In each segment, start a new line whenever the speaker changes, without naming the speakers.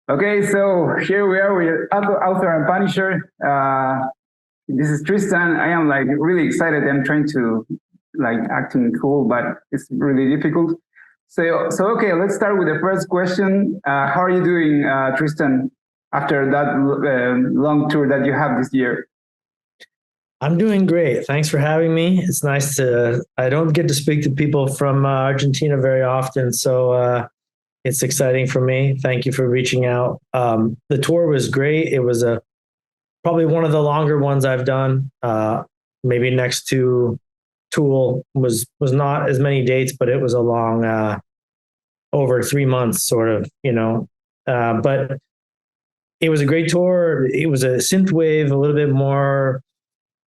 Okay, so here we are with Author and Punisher. This is Tristan. I am like really excited. I'm trying to like acting cool, but it's really difficult. So okay, let's start with the first question. How are you doing, Tristan, after that long tour that you have this year?
I'm doing great. Thanks for having me. It's nice I don't get to speak to people from Argentina very often. So it's exciting for me. Thank you for reaching out. The tour was great. It was probably one of the longer ones I've done. Maybe next to Tool was not as many dates, but it was a long, over 3 months sort of. But it was a great tour. It was a synthwave, a little bit more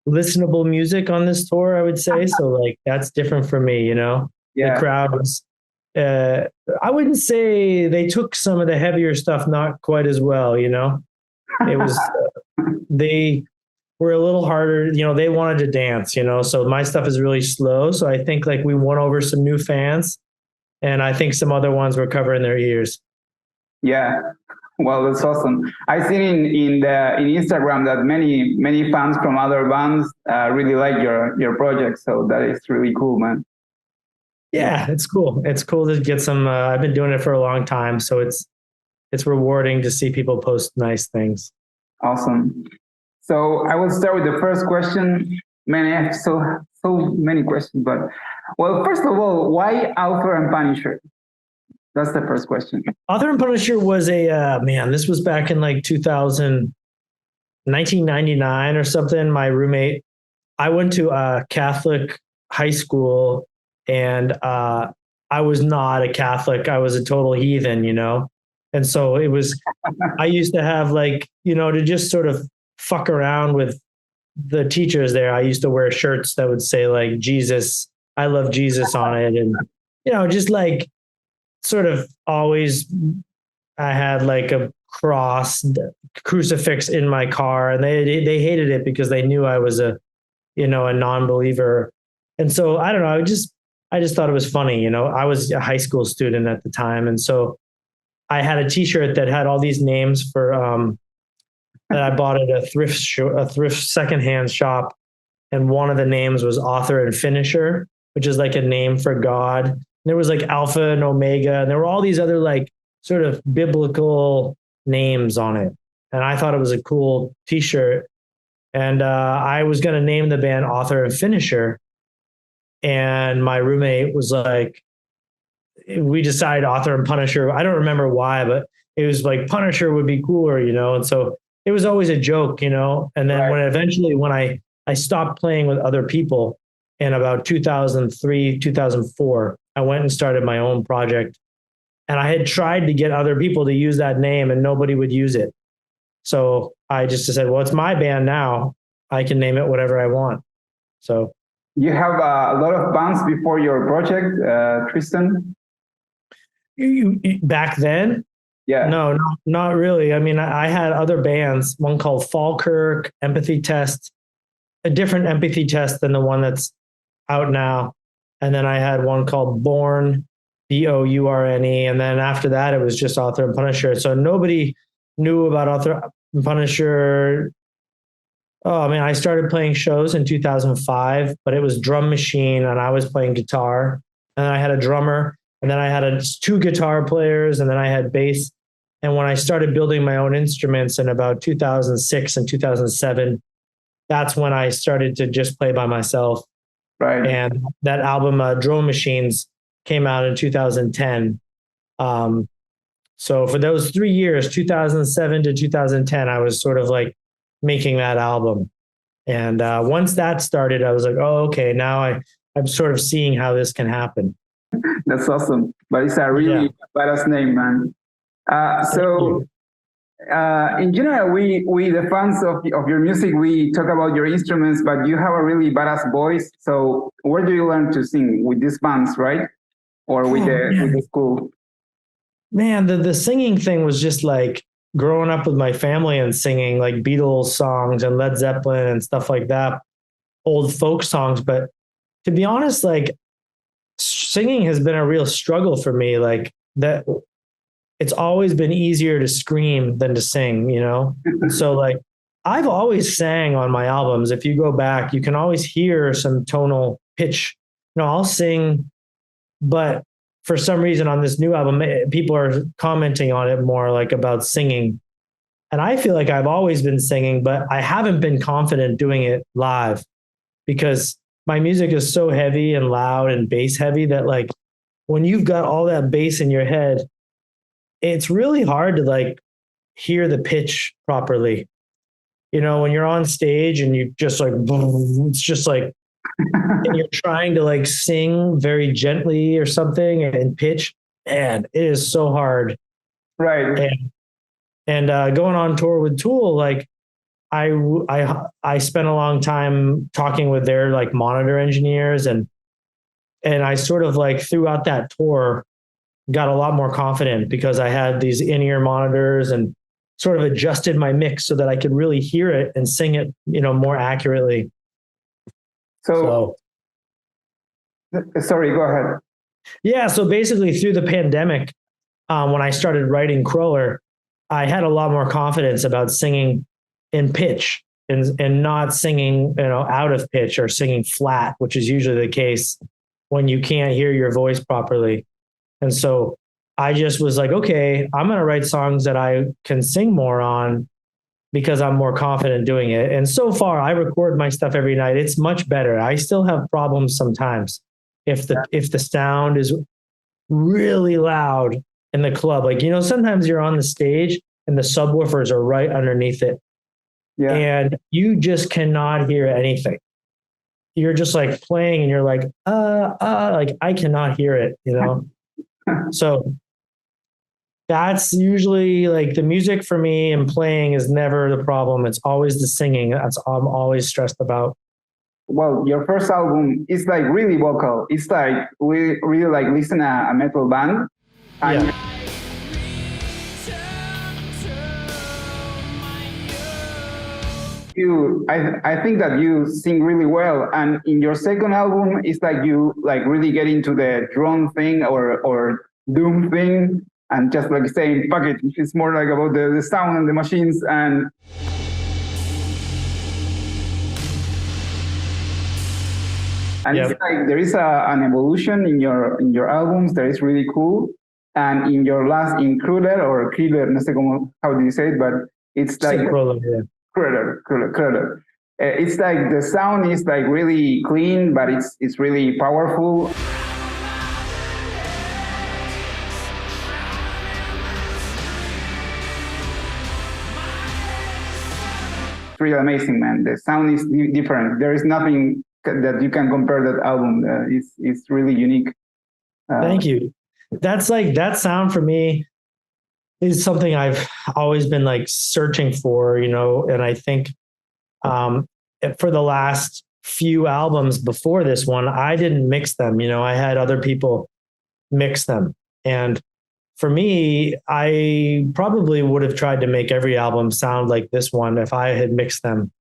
listenable music on this tour, I would say. So like that's different for me.
Yeah.
The crowd was I wouldn't say they took some of the heavier stuff not quite as well. It was they were a little harder, they wanted to dance. So my stuff is really slow. So I think like we won over some new fans, and I think some other ones were covering their ears.
Yeah. Well, that's awesome. I've seen in Instagram that many fans from other bands really like your project. So that is really cool, man.
Yeah, it's cool. It's cool to get some. I've been doing it for a long time, so it's rewarding to see people post nice things.
Awesome. So I will start with the first question. Man, I have so many questions, but well, first of all, why Author and Punisher? That's the first question.
Author and Punisher was this was back in like 1999 or something. My roommate, I went to a Catholic high school, and I was not a Catholic. I was a total heathen, And so it was, I used to have like, to just sort of fuck around with the teachers there. I used to wear shirts that would say like Jesus, I love Jesus on it. And, just like sort of always, I had like a crucifix in my car, and they hated it because they knew I was a non-believer. And so I don't know, I just thought it was funny. I was a high school student at the time. And so I had a t-shirt that had all these names for, that I bought at a thrift secondhand shop. And one of the names was Author and Finisher, which is like a name for God. And there was like Alpha and Omega, and there were all these other like sort of biblical names on it. And I thought it was a cool t-shirt. And I was going to name the band Author and Finisher. And my roommate was like, we decided Author and Punisher. I don't remember why, but it was like Punisher would be cooler, And so it was always a joke, And then
Right.
when I stopped playing with other people in about 2003, 2004, I went and started my own project. And I had tried to get other people to use that name, and nobody would use it. So I just said, well, it's my band now. I can name it whatever I want. So
You have a lot of bands before your project, Tristan?
back then,
Yeah.
no, not really. I mean, I had other bands, one called Falkirk, Empathy Test, a different Empathy Test than the one that's out now. And then I had one called Born, Bourne. And then after that, it was just Author and Punisher. So nobody knew about Author and Punisher. Oh, I mean, I started playing shows in 2005, but it was drum machine, and I was playing guitar. And then I had a drummer, and then I had two guitar players, and then I had bass. And when I started building my own instruments in about 2006 and 2007, that's when I started to just play by myself.
Right.
And that album, Drum Machines, came out in 2010. So for those 3 years, 2007 to 2010, I was sort of like making that album. And once that started, I was like, oh, okay, now I'm sort of seeing how this can happen.
That's awesome. But it's a really badass name, man. In general, we the fans of your music, we talk about your instruments, but you have a really badass voice. So where do you learn to sing? With these bands, right? Or with the school?
Man, the singing thing was just like growing up with my family and singing like Beatles songs and Led Zeppelin and stuff like that, old folk songs. But to be honest, like singing has been a real struggle for me. Like that, it's always been easier to scream than to sing, you know? So like I've always sang on my albums. If you go back, you can always hear some tonal pitch. You know, I'll sing, but for some reason on this new album, people are commenting on it more like about singing. And I feel like I've always been singing, but I haven't been confident doing it live because my music is so heavy and loud and bass heavy that like when you've got all that bass in your head, it's really hard to like hear the pitch properly. You know, when you're on stage and you just like, it's just like, and you're trying to like sing very gently or something and pitch, and it is so hard.
Right.
And going on tour with Tool, like I spent a long time talking with their like monitor engineers and I sort of like throughout that tour got a lot more confident because I had these in-ear monitors and sort of adjusted my mix so that I could really hear it and sing it, you know, more accurately.
So sorry, go ahead.
Yeah. So basically through the pandemic, when I started writing Crawler, I had a lot more confidence about singing in pitch and not singing, you know, out of pitch or singing flat, which is usually the case when you can't hear your voice properly. And so I just was like, okay, I'm going to write songs that I can sing more on because I'm more confident doing it. And so far I record my stuff every night. It's much better. I still have problems sometimes. If the sound is really loud in the club, like, you know, sometimes you're on the stage and the subwoofers are right underneath it. Yeah. And you just cannot hear anything. You're just like playing and you're like, like I cannot hear it, you know? So that's usually like the music for me, and playing is never the problem. It's always the singing. That's I'm always stressed about.
Well, your first album is like really vocal. It's like we really like listen to a metal band. And yeah. I think that you sing really well, and in your second album, it's like you like really get into the drone thing or doom thing, and just like saying fuck it. It's more like about the sound and the machines and. And yep. It's like there is an evolution in your albums that is really cool, and in your last Cruder or Kriller, no sé cómo, how do you say it, but it's like Cruller. It's like the sound is like really clean, but it's really powerful. It's really amazing, man. The sound is different. There is nothing that you can compare that album. It's really unique.
Thank you. That's like that sound for me is something I've always been like searching for, you know, and I think for the last few albums before this one, I didn't mix them. You know, I had other people mix them. And for me, I probably would have tried to make every album sound like this one if I had mixed them.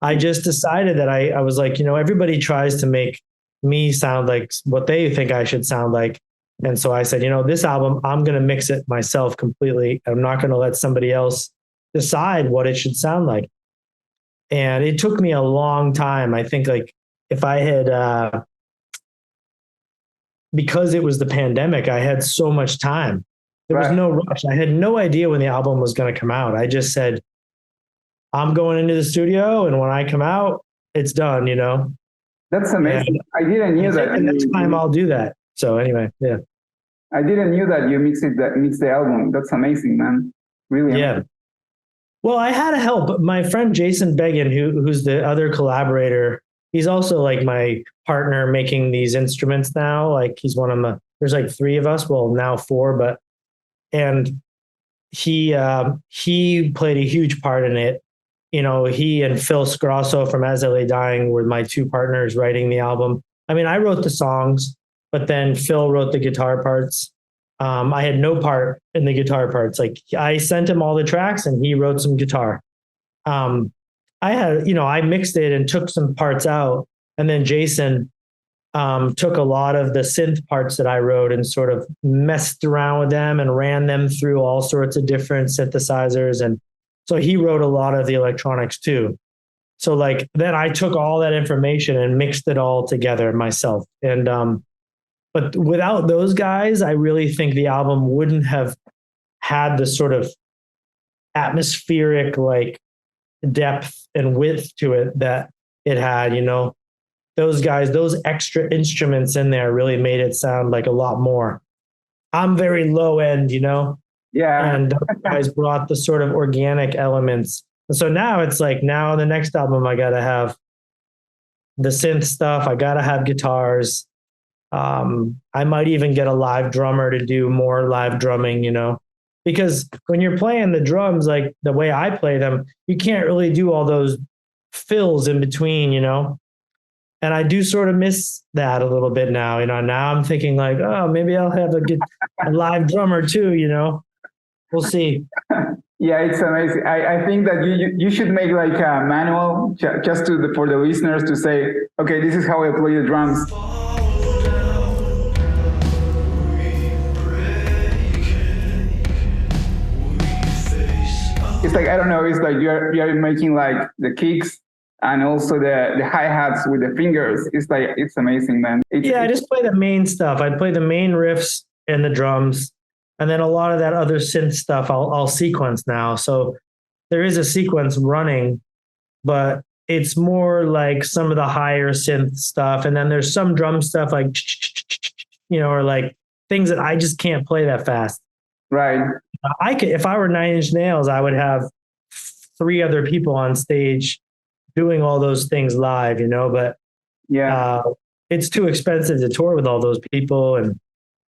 I just decided that I was like, you know, everybody tries to make me sound like what they think I should sound like. And so I said, you know, this album, I'm going to mix it myself completely. I'm not going to let somebody else decide what it should sound like. And it took me a long time. I think like if I had, because it was the pandemic, I had so much time. There was no rush. I had no idea when the album was going to come out. I just said, I'm going into the studio, and when I come out, it's done, you know?
That's amazing. I didn't know that.
And next time I'll do that. So anyway, yeah.
I didn't know that you mix the album. That's amazing, man. Really amazing.
Yeah. Well, I had help. My friend Jason Began, who's the other collaborator, he's also like my partner making these instruments now. Like he's one of there's like 3 of us. Well, now 4, and he played a huge part in it. You know, he and Phil Sgrasso from As I Lay Dying were my 2 partners writing the album. I mean, I wrote the songs, but then Phil wrote the guitar parts. I had no part in the guitar parts. Like I sent him all the tracks and he wrote some guitar. I mixed it and took some parts out. And then Jason took a lot of the synth parts that I wrote and sort of messed around with them and ran them through all sorts of different synthesizers. And so he wrote a lot of the electronics too. So like then I took all that information and mixed it all together myself. And but without those guys, I really think the album wouldn't have had the sort of atmospheric like depth and width to it that it had, you know. Those guys, those extra instruments in there really made it sound like a lot more. I'm very low end, you know?
Yeah.
And those guys brought the sort of organic elements. And so now it's like, now the next album, I got to have the synth stuff. I got to have guitars. I might even get a live drummer to do more live drumming, you know, because when you're playing the drums, like the way I play them, you can't really do all those fills in between, you know? And I do sort of miss that a little bit now. You know, now I'm thinking like, oh, maybe I'll have a live drummer too, you know, we'll see.
Yeah, it's amazing. I think that you should make like a manual just for the listeners to say, okay, this is how I play the drums. It's like, I don't know, it's like you're making like the kicks and also the hi-hats with the fingers. It's like, it's amazing, man.
I just play the main stuff. I play the main riffs and the drums. And then a lot of that other synth stuff I'll sequence now. So there is a sequence running, but it's more like some of the higher synth stuff. And then there's some drum stuff like, you know, or like things that I just can't play that fast.
Right.
I could, if I were Nine Inch Nails, I would have 3 other people on stage doing all those things live, you know, but
yeah,
it's too expensive to tour with all those people. And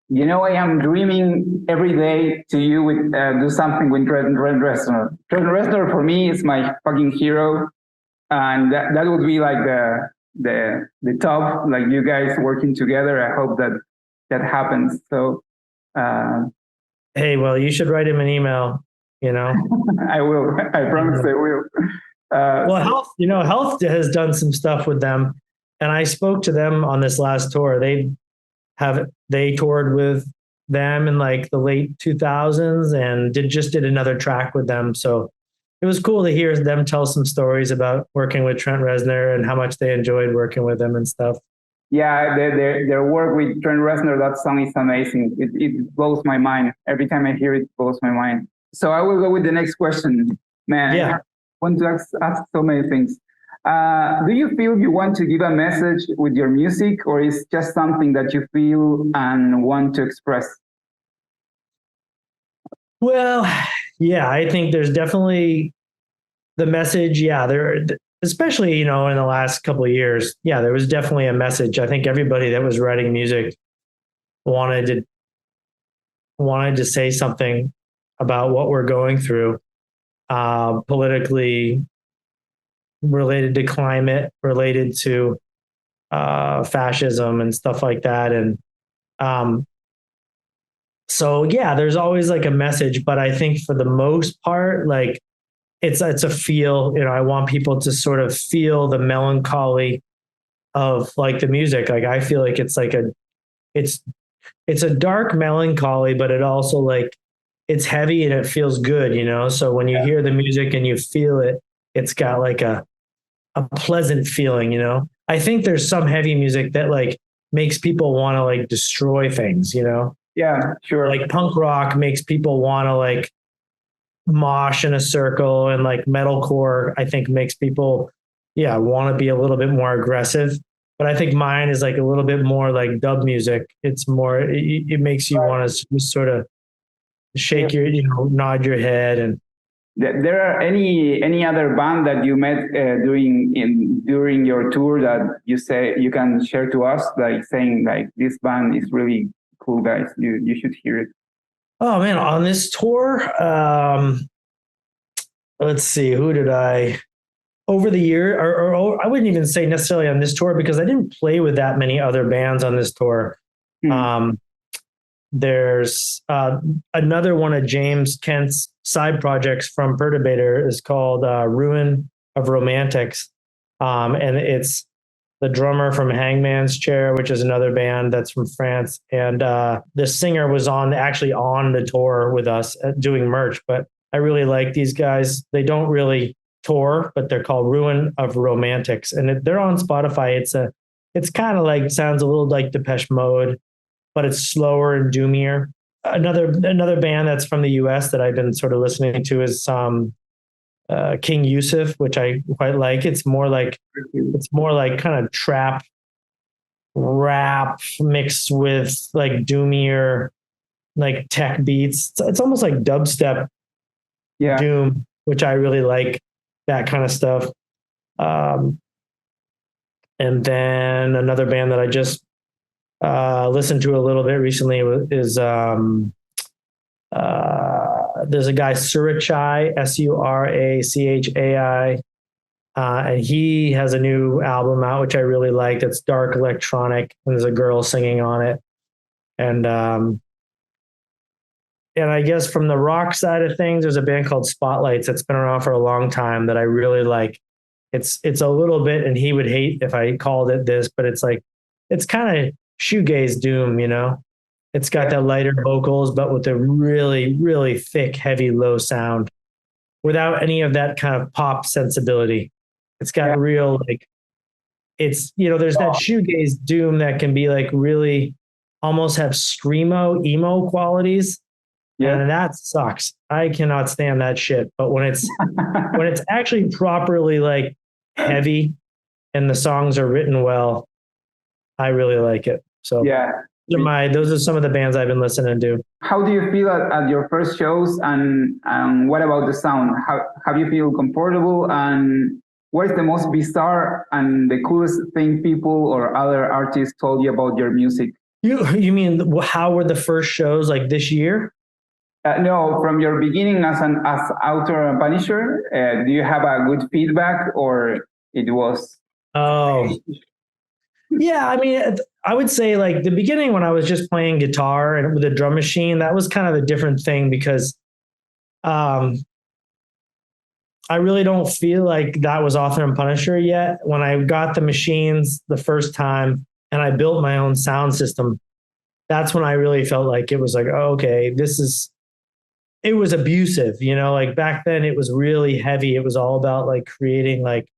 you know, I am dreaming every day to you with do something with Trent Reznor. Trent Reznor for me is my fucking hero, and that would be like the top, like you guys working together. I hope that happens. So,
hey, well, you should write him an email. You know,
I will. I promise I will.
Well, Health has done some stuff with them, and I spoke to them on this last tour. They toured with them in like the late 2000s and did another track with them. So it was cool to hear them tell some stories about working with Trent Reznor and how much they enjoyed working with him and stuff.
Yeah, their work with Trent Reznor, that song is amazing. It blows my mind. Every time I hear it, it blows my mind. So I will go with the next question, man.
Yeah.
I want to ask so many things. Do you feel you want to give a message with your music, or is just something that you feel and want to express?
Well, yeah, I think there's definitely the message. Yeah, especially, you know, in the last couple of years. Yeah, there was definitely a message. I think everybody that was writing music wanted to say something about what we're going through, politically, related to climate, related to fascism and stuff like that. And so, yeah, there's always like a message, but I think for the most part, like it's a feel, you know, I want people to sort of feel the melancholy of like the music. Like, I feel like it's like it's a dark melancholy, but it also like it's heavy and it feels good, you know? So when you hear the music and you feel it, it's got like a pleasant feeling, you know? I think there's some heavy music that like makes people want to like destroy things, you know?
Yeah, sure.
Like punk rock makes people want to like mosh in a circle, and like metalcore, I think makes people, want to be a little bit more aggressive. But I think mine is like a little bit more like dub music. It's more, it makes you want to sort of shake your, nod your head. And
there are any other band that you met during your tour that you say you can share to us, like saying like this band is really cool, guys, you should hear it?
Oh man, on this tour, let's see, who did I over the year, or I wouldn't even say necessarily on this tour, because I didn't play with that many other bands on this tour. There's another one of James Kent's side projects from Perturbator is called Ruin of Romantics. And it's the drummer from Hangman's Chair, which is another band that's from France. And the singer was actually on the tour with us doing merch. But I really like these guys. They don't really tour, but they're called Ruin of Romantics. And they're on Spotify. It's kind of like, sounds a little like Depeche Mode, but it's slower and doomier. Another band that's from the US that I've been sort of listening to is King Yusuf, which I quite like. It's more like kind of trap rap mixed with like doomier, like tech beats. It's almost like dubstep doom, which I really like, that kind of stuff. And then another band that I just listened to a little bit recently is there's a guy, Surachai, Surachai, and he has a new album out, which I really like. It's dark electronic, and there's a girl singing on it. And I guess from the rock side of things, there's a band called Spotlights that's been around for a long time that I really like. It's a little bit, and he would hate if I called it this, but it's kind of shoegaze doom, you know? It's got that lighter vocals, but with a really, really thick, heavy, low sound without any of that kind of pop sensibility. It's got real, like, it's, you know, there's that shoegaze doom that can be like really almost have screamo, emo qualities. Yeah. And that sucks. I cannot stand that shit. But when it's actually properly like heavy and the songs are written well, I really like it. So those are some of the bands I've been listening to.
How do you feel at your first shows, and what about the sound? How do you feel comfortable, and what is the most bizarre and the coolest thing people or other artists told you about your music?
You mean how were the first shows like this year?
No, from your beginning as Author and Punisher, do you have a good feedback, or it was?
Oh, yeah. I mean, I would say like the beginning when I was just playing guitar and with a drum machine, that was kind of a different thing because I really don't feel like that was Author and Punisher yet. When I got the machines the first time and I built my own sound system, that's when I really felt like it was like, oh, okay, it was abusive, you know, like back then it was really heavy. It was all about like creating like,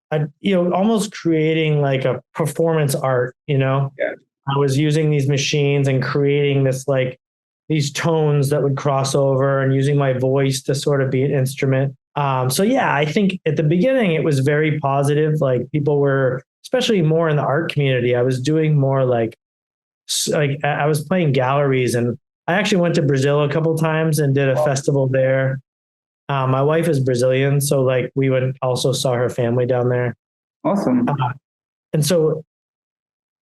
almost creating like a performance art, you know? Yeah. I was using these machines and creating this, like these tones that would cross over and using my voice to sort of be an instrument. So yeah, I think at the beginning it was very positive. Like people were, especially more in the art community, I was doing more like I was playing galleries, and I actually went to Brazil a couple of times and did a festival there. My wife is Brazilian, so like we also saw her family down there.
Awesome.
And so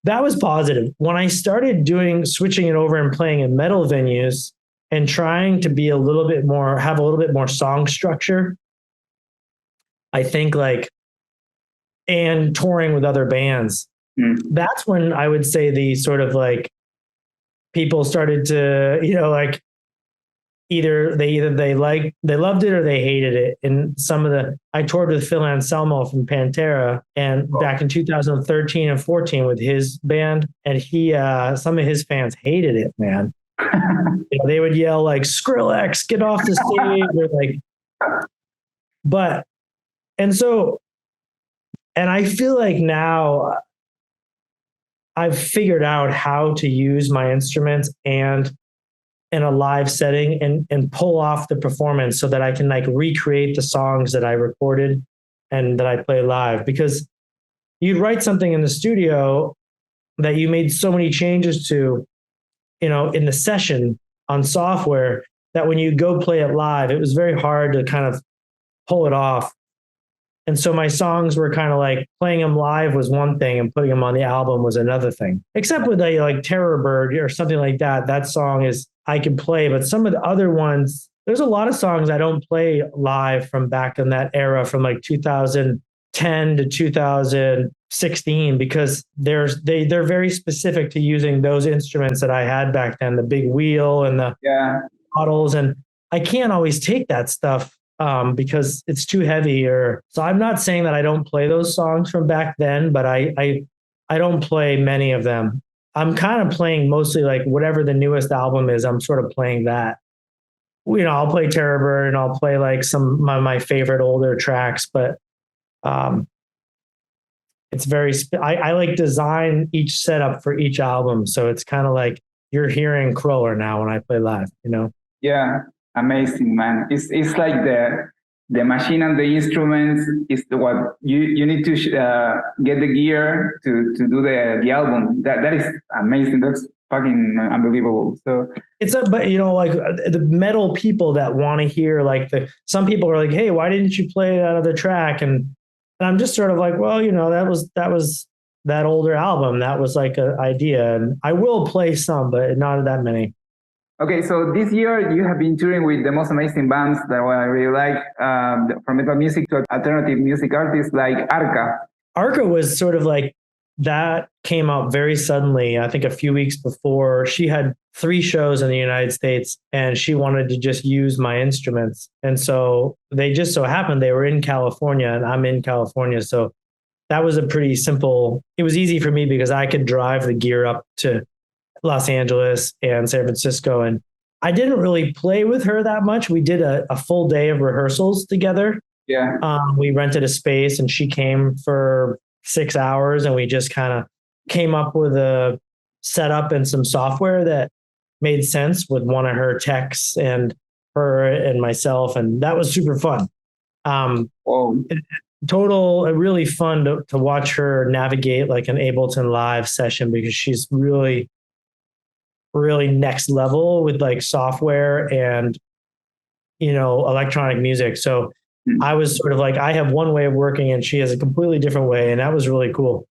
that was positive. When I started switching it over and playing in metal venues and trying to be have a little bit more song structure, I think and touring with other bands, that's when I would say the sort of like people started to, like either they loved it or they hated it. And I toured with Phil Anselmo from Pantera, and back in 2013 and 14 with his band, and some of his fans hated it, man. They would yell like Skrillex, get off the stage, or and I feel like now I've figured out how to use my instruments and in a live setting and pull off the performance so that I can like recreate the songs that I recorded and that I play live. Because you'd write something in the studio that you made so many changes to, in the session on software, that when you go play it live, it was very hard to kind of pull it off. And so my songs were kind of like playing them live was one thing and putting them on the album was another thing. Except with like Terror Bird or something like that. That song I can play, but some of the other ones, there's a lot of songs I don't play live from back in that era, from like 2010 to 2016, because they're very specific to using those instruments that I had back then, the big wheel and the models. And I can't always take that stuff because it's too heavy. So I'm not saying that I don't play those songs from back then, but I I don't play many of them. I'm kind of playing mostly like whatever the newest album is. I'm sort of playing that. I'll play Terror Bird and I'll play like some of my favorite older tracks, but um, it's I like design each setup for each album. So it's kind of like you're hearing Cruller now when I play live.
Yeah, amazing, man. It's like the machine and the instruments is what you need to get the gear to do the album. That is amazing. That's fucking unbelievable. So
but like the metal people that want to hear like some people are like, hey, why didn't you play that other track? And I'm just sort of like, well, that was that older album. That was like an idea, and I will play some, but not that many.
Okay, so this year you have been touring with the most amazing bands that I really like, from metal music to alternative music artists like Arca.
Arca was sort of like, that came out very suddenly. I think a few weeks before. She had 3 shows in the United States and she wanted to just use my instruments. And so they just so happened they were in California and I'm in California. So that was it was easy for me because I could drive the gear up to Los Angeles and San Francisco. And I didn't really play with her that much. We did a full day of rehearsals together.
Yeah.
We rented a space and she came for 6 hours and we just kind of came up with a setup and some software that made sense with one of her techs and her and myself. And that was super fun. Really fun to watch her navigate like an Ableton Live session because she's really, really next level with like software and, electronic music. So I was sort of like, I have one way of working and she has a completely different way. And that was really cool.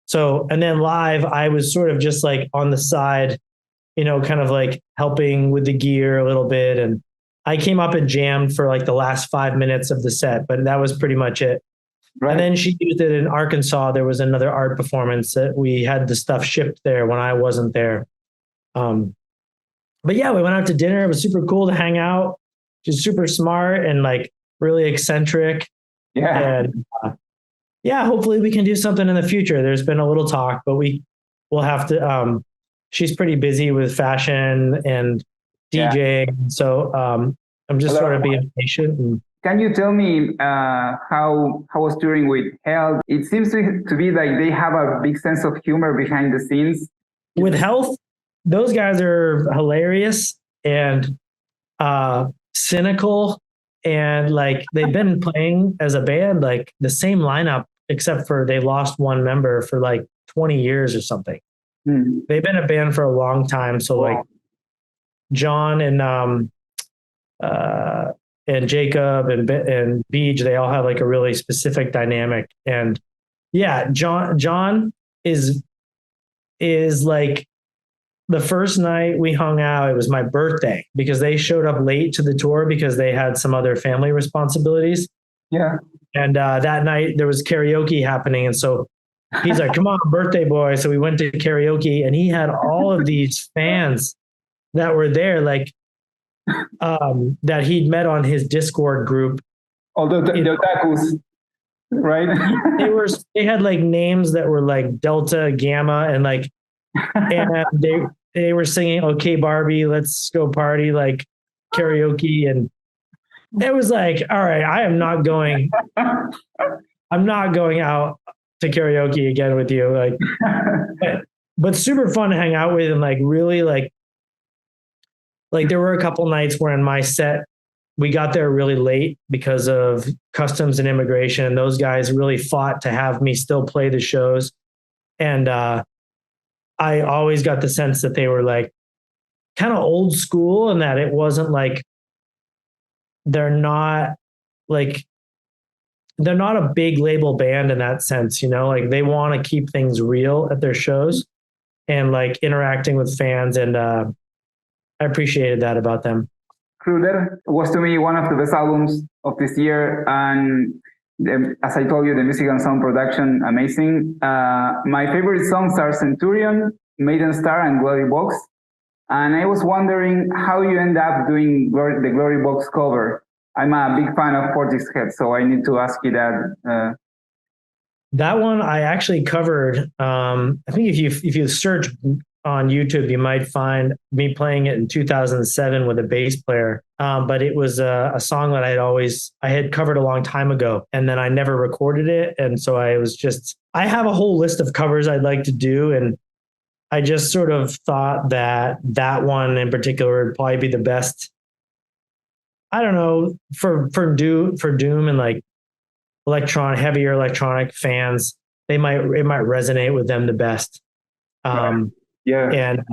So, and then live, I was sort of just like on the side, kind of like helping with the gear a little bit. And I came up and jammed for like the last 5 minutes of the set, but that was pretty much it. Right. And then she used it in Arkansas. There was another art performance that we had the stuff shipped there when I wasn't there. But yeah, we went out to dinner. It was super cool to hang out. She's super smart and like really eccentric.
Yeah.
And hopefully we can do something in the future. There's been a little talk, but we'll have to, she's pretty busy with fashion and DJing. Yeah. So, I'm just sort of being patient.
Can you tell me, how was touring with Health? It seems to be like they have a big sense of humor behind the scenes.
With Health, those guys are hilarious and, cynical. And like they've been playing as a band, like the same lineup, except for they lost one member for like 20 years or something. They've been a band for a long time. So like John and Jacob and Beej, they all have like a really specific dynamic. And yeah, John is like, the first night we hung out, it was my birthday because they showed up late to the tour because they had some other family responsibilities.
Yeah.
And that night there was karaoke happening. And so he's like, come on, birthday boy. So we went to karaoke and he had all of these fans that were there, like that he'd met on his Discord group.
Although the otakus, right?
they had like names that were like Delta, Gamma, and like, and they were singing "Okay Barbie, Let's Go Party" like karaoke, and it was like, all right, I'm not going out to karaoke again with you, like, but super fun to hang out with and like really like there were a couple nights where in my set we got there really late because of customs and immigration, and those guys really fought to have me still play the shows, and I always got the sense that they were like kind of old school and that it wasn't like, they're not a big label band in that sense, like they want to keep things real at their shows and like interacting with fans. And I appreciated that about them.
Cruller was to me one of the best albums of this year. And as I told you, the music and sound production, amazing. My favorite songs are Centurion, Maiden Star, and Glory Box. And I was wondering how you end up doing the Glory Box cover. I'm a big fan of Portishead, so I need to ask you that.
That one I actually covered. I think if you search on YouTube, you might find me playing it in 2007 with a bass player. But it was a song that I had covered a long time ago, and then I never recorded it. And so I have a whole list of covers I'd like to do. And I just sort of thought that one in particular would probably be the best. I don't know, for Doom and like heavier electronic fans, it might resonate with them the best.
Yeah.
And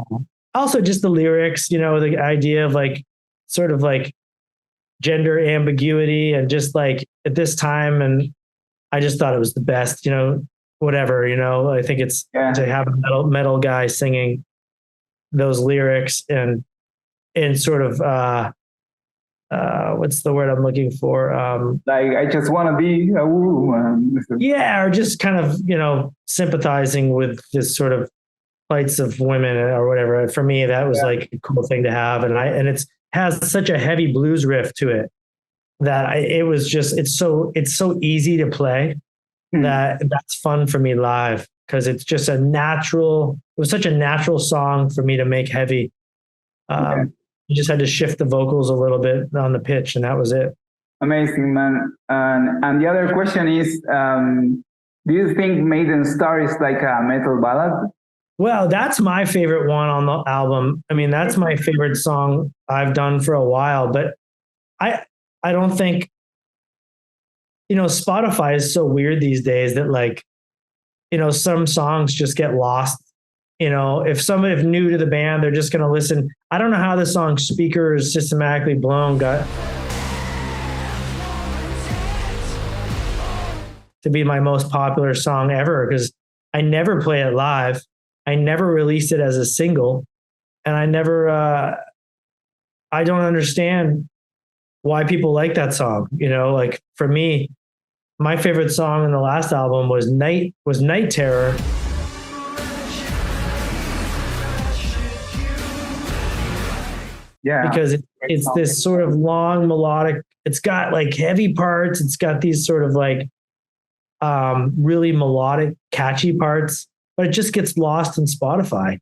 also just the lyrics, the idea of like sort of like gender ambiguity and just like at this time. And I just thought it was the best, whatever, I think it's to have a metal guy singing those lyrics and sort of, what's the word I'm looking for?
Like, I just want to be a woman.
Yeah. Or just kind of, sympathizing with this sort of plights of women or whatever. For me, that was like a cool thing to have. And it's has such a heavy blues riff to it that it's so easy to play that's fun for me live. Cause it's just it was such a natural song for me to make heavy. You just had to shift the vocals a little bit on the pitch and that was it.
Amazing, man. And the other question is, do you think Maiden Star is like a metal ballad?
Well, that's my favorite one on the album. I mean, that's my favorite song I've done for a while, but I don't think, Spotify is so weird these days that like, some songs just get lost. If new to the band, they're just going to listen. I don't know how the song Speakers Systematically Blown got to be my most popular song ever because I never play it live. I never released it as a single, and I don't understand why people like that song. Like for me, my favorite song in the last album was Night Terror.
Yeah.
Because it's this sort of long melodic, it's got like heavy parts. It's got these sort of like really melodic, catchy parts. But it just gets lost in Spotify.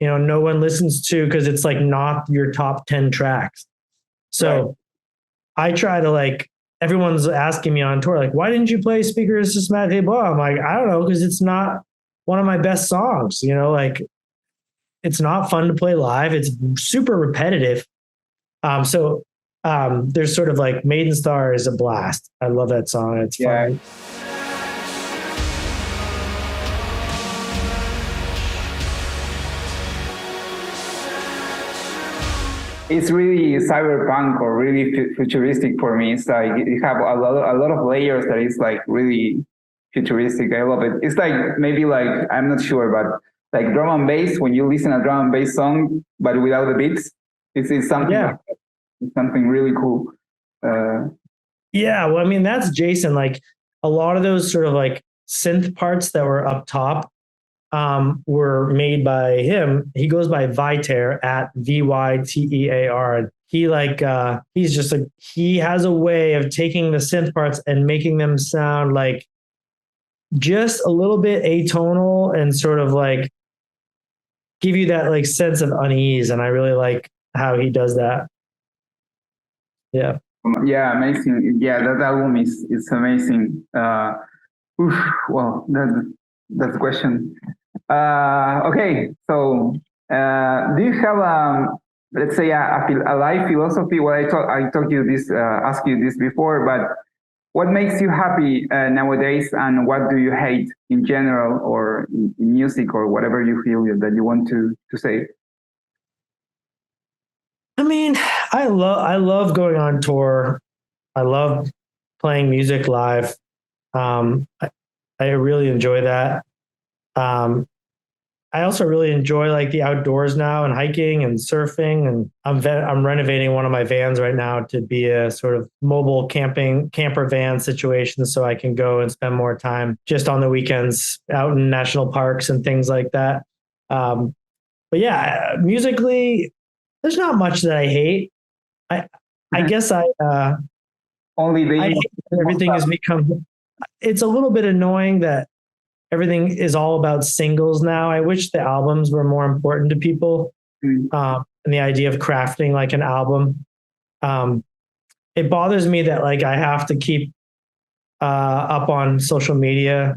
No one listens to because it's like not your top 10 tracks. So I try to like, everyone's asking me on tour, like, why didn't you play Speakers Systematically Blown? I'm like, I don't know, because it's not one of my best songs. Like it's not fun to play live. It's super repetitive. So there's sort of like Maiden Star is a blast. I love that song. It's fun.
It's really cyberpunk or really futuristic for me. It's like you have a lot of layers that is like really futuristic. I love it. It's like maybe like I'm not sure, but like drum and bass. When you listen a drum and bass song, but without the beats, it's something.
Yeah.
Like it's something really cool.
Yeah, well, I mean that's Jason. Like a lot of those sort of like synth parts that were up top were made by him. He goes by Vytair at Vytear. He has a way of taking the synth parts and making them sound like just a little bit atonal and sort of like give you that like sense of unease. And I really like how he does that. Yeah.
Yeah, amazing. Yeah, that album is amazing. Well, that's the question. Okay, so do you have let's say a life philosophy? Well, I told you this, asked you this before, but what makes you happy nowadays, and what do you hate in general, or in music, or whatever you feel that you want to say?
I mean, I love going on tour. I love playing music live. I really enjoy that. I also really enjoy like the outdoors now and hiking and surfing. And I'm renovating one of my vans right now to be a sort of mobile camper van situation, so I can go and spend more time just on the weekends out in national parks and things like that. But yeah, musically, there's not much that I hate. I guess everything has become. It's a little bit annoying that everything is all about singles now. I wish the albums were more important to people. And the idea of crafting like an album. It bothers me that like I have to keep up on social media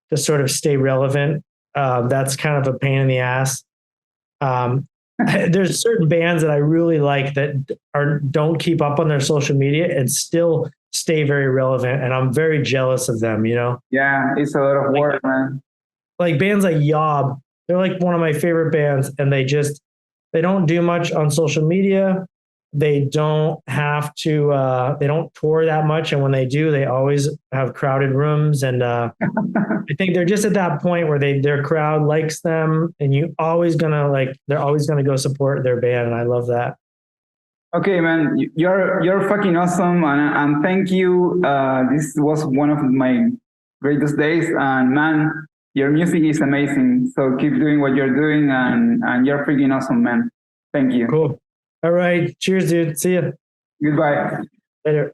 to sort of stay relevant. That's kind of a pain in the ass. There's certain bands that I really like that don't keep up on their social media and still stay very relevant, and I'm very jealous of them, you know?
Yeah, it's a lot of work, man.
Like bands like Yob, they're like one of my favorite bands, and they don't do much on social media. They don't have to, they don't tour that much. And when they do, they always have crowded rooms. And I think they're just at that point where their crowd likes them, and they're always gonna go support their band. And I love that.
Okay, man, you're fucking awesome, and thank you. This was one of my greatest days, and man, your music is amazing. So keep doing what you're doing, and you're freaking awesome, man. Thank you.
Cool. All right. Cheers, dude. See ya.
Goodbye.
Later.